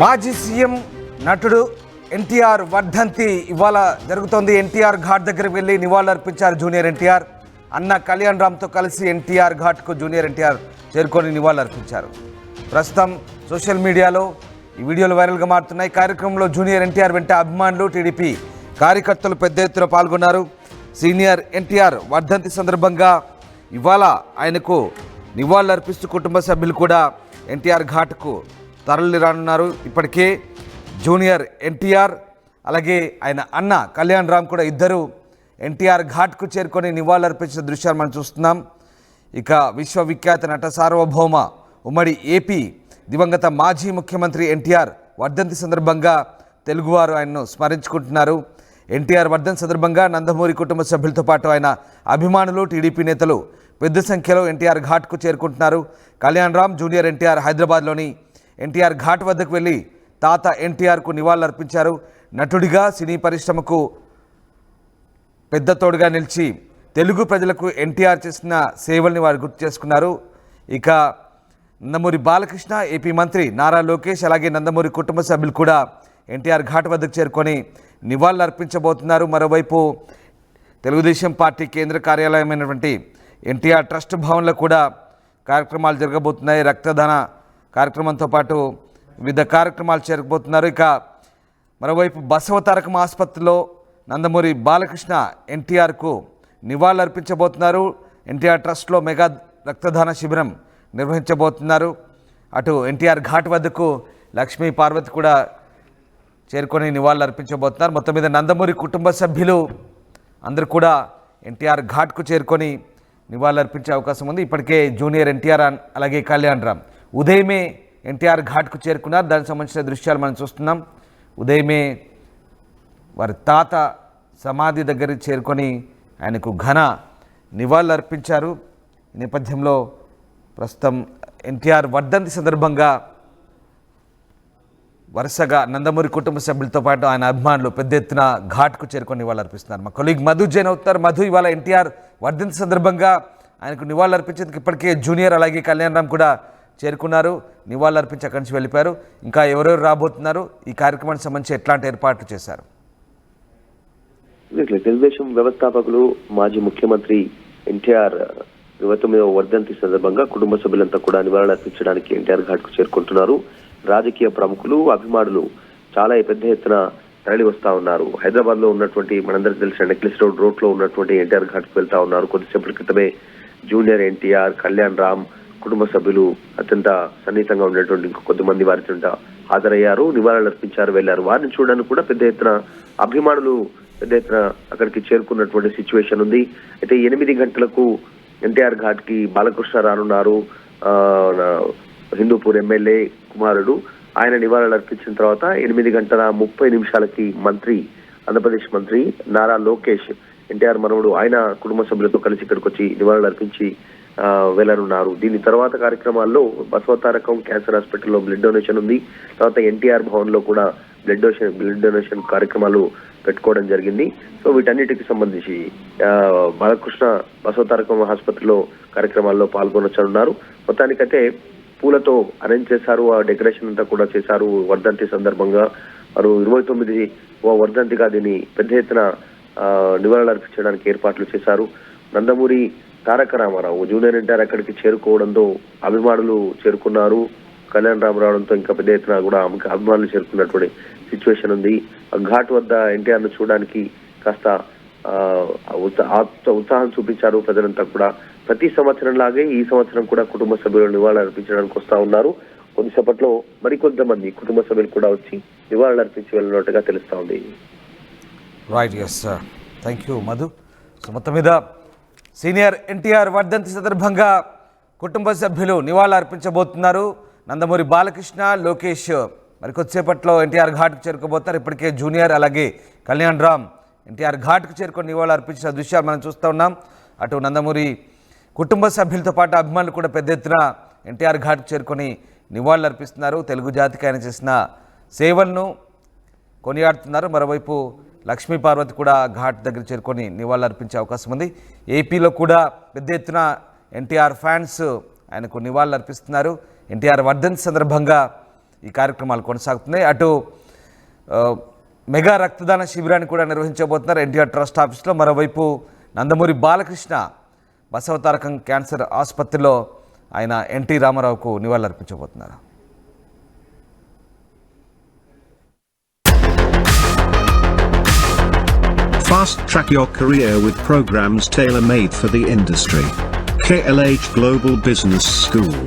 మాజీ సీఎం నటుడు ఎన్టీఆర్ వర్ధంతి ఇవాళ జరుగుతోంది. ఎన్టీఆర్ ఘాట్ దగ్గరికి వెళ్ళి నివాళులర్పించారు జూనియర్ ఎన్టీఆర్. అన్న కళ్యాణ్ రామ్తో కలిసి ఎన్టీఆర్ ఘాట్కు జూనియర్ ఎన్టీఆర్ చేరుకొని నివాళులర్పించారు. ప్రస్తుతం సోషల్ మీడియాలో ఈ వీడియోలు వైరల్గా మారుతున్నాయి. కార్యక్రమంలో జూనియర్ ఎన్టీఆర్ వెంట అభిమానులు, టీడీపీ కార్యకర్తలు పెద్ద ఎత్తున పాల్గొన్నారు. సీనియర్ ఎన్టీఆర్ వర్ధంతి సందర్భంగా ఇవాళ ఆయనకు నివాళులర్పిస్తూ కుటుంబ సభ్యులు కూడా ఎన్టీఆర్ ఘాట్కు తరలి రానున్నారు. ఇప్పటికే జూనియర్ ఎన్టీఆర్ అలాగే ఆయన అన్న కళ్యాణ్ రామ్ కూడా ఇద్దరు ఎన్టీఆర్ ఘాట్కు చేరుకొని నివాళులర్పించిన దృశ్యాలు మనం చూస్తున్నాం. ఇక విశ్వవిఖ్యాత నట సార్వభౌమ ఉమ్మడి ఏపీ దివంగత మాజీ ముఖ్యమంత్రి ఎన్టీఆర్ వర్ధంతి సందర్భంగా తెలుగువారు ఆయన్ను స్మరించుకుంటున్నారు. ఎన్టీఆర్ వర్ధంతి సందర్భంగా నందమూరి కుటుంబ సభ్యులతో పాటు ఆయన అభిమానులు, టీడీపీ నేతలు పెద్ద సంఖ్యలో ఎన్టీఆర్ ఘాట్కు చేరుకుంటున్నారు. కళ్యాణ్ రామ్, జూనియర్ ఎన్టీఆర్ హైదరాబాద్లోని ఎన్టీఆర్ ఘాట్ వద్దకు వెళ్ళి తాత ఎన్టీఆర్కు నివాళులర్పించారు. నటుడిగా సినీ పరిశ్రమకు పెద్ద తోడుగా నిలిచి తెలుగు ప్రజలకు ఎన్టీఆర్ చేసిన సేవల్ని వారు గుర్తు చేసుకున్నారు. ఇక నందమూరి బాలకృష్ణ, ఏపీ మంత్రి నారా లోకేష్ అలాగే నందమూరి కుటుంబ సభ్యులు కూడా ఎన్టీఆర్ ఘాట్ వద్దకు చేరుకొని నివాళులర్పించబోతున్నారు. మరోవైపు తెలుగుదేశం పార్టీ కేంద్ర కార్యాలయమైనటువంటి ఎన్టీఆర్ ట్రస్ట్ భవన్లో కూడా కార్యక్రమాలు జరగబోతున్నాయి. రక్తదాన కార్యక్రమంతో పాటు వివిధ కార్యక్రమాలు జరగబోతున్నారు. ఇక మరోవైపు బసవతారకం ఆసుపత్రిలో నందమూరి బాలకృష్ణ ఎన్టీఆర్కు నివాళులర్పించబోతున్నారు. ఎన్టీఆర్ ట్రస్ట్లో మెగా రక్తదాన శిబిరం నిర్వహించబోతున్నారు. అటు ఎన్టీఆర్ ఘాట్ వద్దకు లక్ష్మీ పార్వతి కూడా చేరుకొని నివాళులర్పించబోతున్నారు. మొత్తం మీద నందమూరి కుటుంబ సభ్యులు అందరూ కూడా ఎన్టీఆర్ ఘాట్కు చేరుకొని నివాళులర్పించే అవకాశం ఉంది. ఇప్పటికే జూనియర్ ఎన్టీఆర్ అలాగే కళ్యాణ్ రామ్ ఉదయమే ఎన్టీఆర్ ఘాట్కు చేరుకున్నారు. దానికి సంబంధించిన దృశ్యాలు మనం చూస్తున్నాం. ఉదయమే వారి తాత సమాధి దగ్గరికి చేరుకొని ఆయనకు ఘన నివాళులర్పించారు. ఈ నేపథ్యంలో ప్రస్తుతం ఎన్టీఆర్ వర్ధంతి సందర్భంగా వరుసగా నందమూరి కుటుంబ సభ్యులతో పాటు ఆయన అభిమానులు పెద్ద ఎత్తున ఘాట్కు చేరుకొని నివాళులర్పిస్తున్నారు. మా కొలీగ్ మధు జైన్ అవుతారు. మధు, ఇవాళ ఎన్టీఆర్ వర్ధంతి సందర్భంగా ఆయనకు నివాళులర్పించేందుకు ఇప్పటికే జూనియర్ అలాగే కళ్యాణ్ రామ్ కూడా చేరుకున్నారు. నివాళులర్పించి అక్కడి నుంచి వెళ్ళిపోయారు. ఇంకా ఎవరెవరు రాబోతున్నారు? ఈ కార్యక్రమానికి సంబంధించి ఎట్లాంటి ఏర్పాట్లు చేశారు? తెలుగుదేశం వ్యవస్థాపకులు మాజీ ముఖ్యమంత్రి ఎన్టీఆర్ 29వ వర్ధంతి సందర్భంగా కుటుంబ సభ్యులంతా కూడా నివాళులర్పించడానికి ఎన్టీఆర్ ఘాట్కు చేరుకుంటున్నారు. రాజకీయ ప్రముఖులు, అభిమానులు చాలా పెద్ద ఎత్తున తరలి వస్తా ఉన్నారు. హైదరాబాద్ లో ఉన్నటువంటి మనందరికీ తెలిసిన నెక్లెస్ రోడ్ లో ఉన్నటువంటి ఎన్టీఆర్ ఘాట్కు వెళ్తా ఉన్నారు. కొద్దిసేపటి క్రితమే జూనియర్ ఎన్టీఆర్, కళ్యాణ్ రామ్ కుటుంబ సభ్యులు అత్యంత సన్నిహితంగా ఉండేటువంటి కొద్దిమంది వారి చెంత హాజరయ్యారు, నివాళులర్పించారు, వెళ్లారు. వారిని చూడడానికి కూడా పెద్ద ఎత్తున అభిమానులు పెద్ద ఎత్తున అక్కడికి చేరుకున్నటువంటి సిచ్యువేషన్ ఉంది. అయితే 8 గంటలకు ఎన్టీఆర్ ఘాట్ కి బాలకృష్ణ రానున్నారు. హిందూపూర్ ఎమ్మెల్యే కుమారుడు. ఆయన నివాళులర్పించిన తర్వాత 8:30 మంత్రి, ఆంధ్రప్రదేశ్ మంత్రి నారా లోకేష్, ఎన్టీఆర్ మనవడు, ఆయన కుటుంబ సభ్యులతో కలిసి ఇక్కడికి వచ్చి నివాళులర్పించి వెళ్లనున్నారు. దీని తర్వాత కార్యక్రమాల్లో బసవతారకం క్యాన్సర్ హాస్పిటల్లో బ్లడ్ డొనేషన్ ఉంది. తర్వాత ఎన్టీఆర్ భవన్ లో కూడా బ్లడ్ డొనేషన్ కార్యక్రమాలు పెట్టుకోవడం జరిగింది. సో వీటన్నిటికి సంబంధించి బాలకృష్ణ బసవతారకం ఆసుపత్రిలో కార్యక్రమాల్లో పాల్గొనొచ్చనున్నారు. మొత్తానికైతే పూలతో అరేంజ్ చేశారు. ఆ డెకరేషన్ అంతా కూడా చేశారు. వర్ధంతి సందర్భంగా వారు 29వ వర్ధంతిగా దీన్ని పెద్ద ఎత్తున నివాళులర్పించడానికి ఏర్పాట్లు చేశారు. నందమూరి తారక రామారావు, జూనియర్ ఎన్టీఆర్ అక్కడికి చేరుకోవడంతో అభిమానులు చేరుకున్నారు. కళ్యాణ్ రామ్ రావడంతో ఇంకా పెద్ద ఎత్తున కూడా అభిమానులు చేరుకున్నటువంటి సిచ్యువేషన్ ఉంది. ఘాట్ వద్ద ఎన్టీఆర్ ను చూడడానికి కాస్త ఉత్సాహం చూపించారు ప్రజలంతా కూడా. ప్రతి సంవత్సరం లాగే ఈ సంవత్సరం కూడా కుటుంబ సభ్యులు నివాళులర్పించడానికి వస్తా ఉన్నారు. కొద్దిసేపట్లో మరికొంతమంది కుటుంబ సభ్యులు కూడా వచ్చి నివాళులర్పించి వెళ్ళినట్టుగా తెలుస్తా ఉంది. Right, yes, thank you Madhu. So మొత్తం మీద సీనియర్ ఎన్టీఆర్ వర్ధంతి సందర్భంగా కుటుంబ సభ్యులు నివాళులర్పించబోతున్నారు. నందమూరి బాలకృష్ణ, లోకేష్ మరికొద్దిసేపట్లో ఎన్టీఆర్ ఘాట్కు చేరుకోబోతున్నారు. ఇప్పటికే జూనియర్ అలాగే కళ్యాణ్ రామ్ ఎన్టీఆర్ ఘాట్కు చేరుకొని నివాళులర్పించిన దృశ్యాలు మనం చూస్తూ ఉన్నాం. అటు నందమూరి కుటుంబ సభ్యులతో పాటు అభిమానులు కూడా పెద్ద ఎత్తున ఎన్టీఆర్ ఘాట్కు చేరుకొని నివాళులర్పిస్తున్నారు. తెలుగు జాతికి ఆయన చేసిన సేవలను కొనియాడుతున్నారు. మరోవైపు లక్ష్మీ పార్వతి కూడా ఘాట్ దగ్గర చేరుకొని నివాళులర్పించే అవకాశం ఉంది. ఏపీలో కూడా పెద్ద ఎత్తున ఎన్టీఆర్ ఫ్యాన్స్ ఆయనకు నివాళులర్పిస్తున్నారు. ఎన్టీఆర్ వర్ధంతి సందర్భంగా ఈ కార్యక్రమాలు కొనసాగుతున్నాయి. అటు మెగా రక్తదాన శిబిరాన్ని కూడా నిర్వహించబోతున్నారు ఎన్టీఆర్ ట్రస్ట్ ఆఫీస్లో. మరోవైపు నందమూరి బాలకృష్ణ బసవతారకం క్యాన్సర్ ఆసుపత్రిలో ఆయన NT రామారావుకు నివాళులర్పించబోతున్నారు. Fast track your career with programs tailor-made for the industry. KLH Global Business School.